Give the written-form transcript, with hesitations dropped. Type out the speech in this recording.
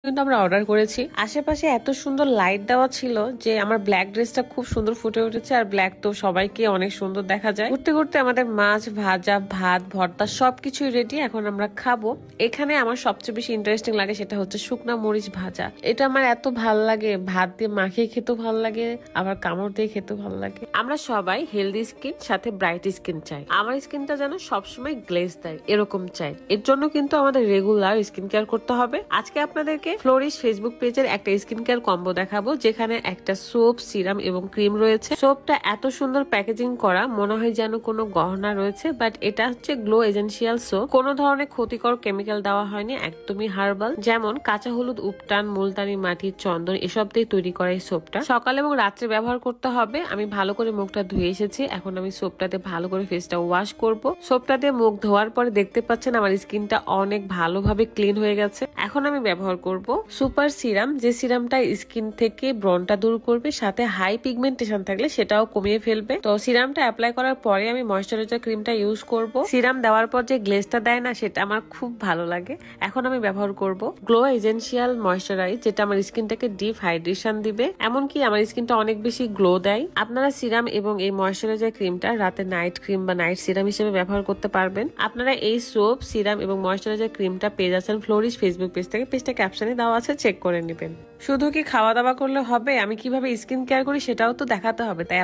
কিন্তু আমরা অর্ডার করেছি। আশেপাশে এত সুন্দর লাইট দেওয়া ছিল যে আমার ব্ল্যাক ড্রেসটা খুব সুন্দর ফুটে উঠেছে, আর ব্ল্যাক তো সবাইকে অনেক সুন্দর দেখা যায়। ঘুরতে ঘুরতে আমাদের মাছ ভাজা, ভাত, ভর্তা সবকিছুই রেডি, এখন আমরা খাবো। এখানে আমার সবচেয়ে বেশি ইন্টারেস্টিং লাগে সেটা হচ্ছে শুকনা মরিচ ভাজা। এটা আমার এত ভাল লাগে, ভাত দিয়ে মাখিয়ে খেতেও ভাল লাগে, আবার কামড় দিয়ে খেতেও ভাল লাগে। আমরা সবাই হেলদি স্কিন সাথে ব্রাইট স্কিন চাই। আমার স্কিনটা যেন সবসময় গ্লেজ দেয় এরকম চাই। এর জন্য কিন্তু আমাদের রেগুলার স্কিন কেয়ার করতে হবে। আজকে আপনাদেরকে ফ্লোরিশ ফেসবুক পেজের একটা স্কিন কেয়ার কম্বো দেখাবো, যেখানে একটা সোপ, সিরাম এবং ক্রিম রয়েছে। সোপটা এত সুন্দর প্যাকেজিং করা, মনে হয় যেন কোনো গহনা রয়েছে, বাট এটা হচ্ছে গ্লো এজেন্সিয়াল সোপ। কোনো ধরনের ক্ষতিকর কেমিক্যাল দেওয়া হয়নি, একদমই হার্বাল। যেমন কাঁচা হলুদ, উপটান, মুলতানি মাটি, চন্দন এসব দিয়ে তৈরি করা এই সোপটা। সকালে এবং রাত্রে ব্যবহার করতে হবে। আমি ভালো করে মুখটা ধুয়ে এসেছি, এখন আমি সোপটাতে ভালো করে ফেসটা ওয়াশ করব। সোপটাতে মুখ ধোয়ার পরে দেখতে পাচ্ছেন আমার স্কিনটা অনেক ভালোভাবে ক্লিন হয়ে গেছে। এখন আমি ব্যবহার করব সুপার সিরাম, যে সিরামটা স্কিন থেকে ব্রণটা দূর করবে, সাথে হাই পিগমেন্টেশন থাকলে সেটাও কমিয়ে ফেলবে। তো সিরামটা অ্যাপ্লাই করার পরে আমি ময়শ্চারাইজার ক্রিমটা ইউজ করব। সিরাম দেওয়ার পর যে গ্লেজটা দেয় না, সেটা আমার খুব ভালো লাগে। এখন আমি ব্যবহার করব গ্লো এজেন্সিয়াল ময়শ্চারাইজ, যেটা আমার স্কিনটাকে ডিপ হাইড্রেশন দিবে, এমনকি আমার স্কিনটা অনেক বেশি গ্লো দেয়। আপনারা সিরাম এবং এই ময়শ্চারাইজার ক্রিমটা রাতে নাইট ক্রিম বা নাইট সিরাম হিসেবে ব্যবহার করতে পারবেন। আপনারা এই সোপ, সিরাম এবং ময়শ্চারাইজার ক্রিমটা পেয়ে যাচ্ছেন ফ্লোরিশ ফেসবুক পেজ থেকে। পেজটা ক্যাপশনে দেওয়া আছে, চেক করে নেবেন। শুধু কি খাওয়া দাওয়া করলে হবে? আমি কিভাবে স্কিন কেয়ার করি সেটাও তো দেখাতে হবে, তাই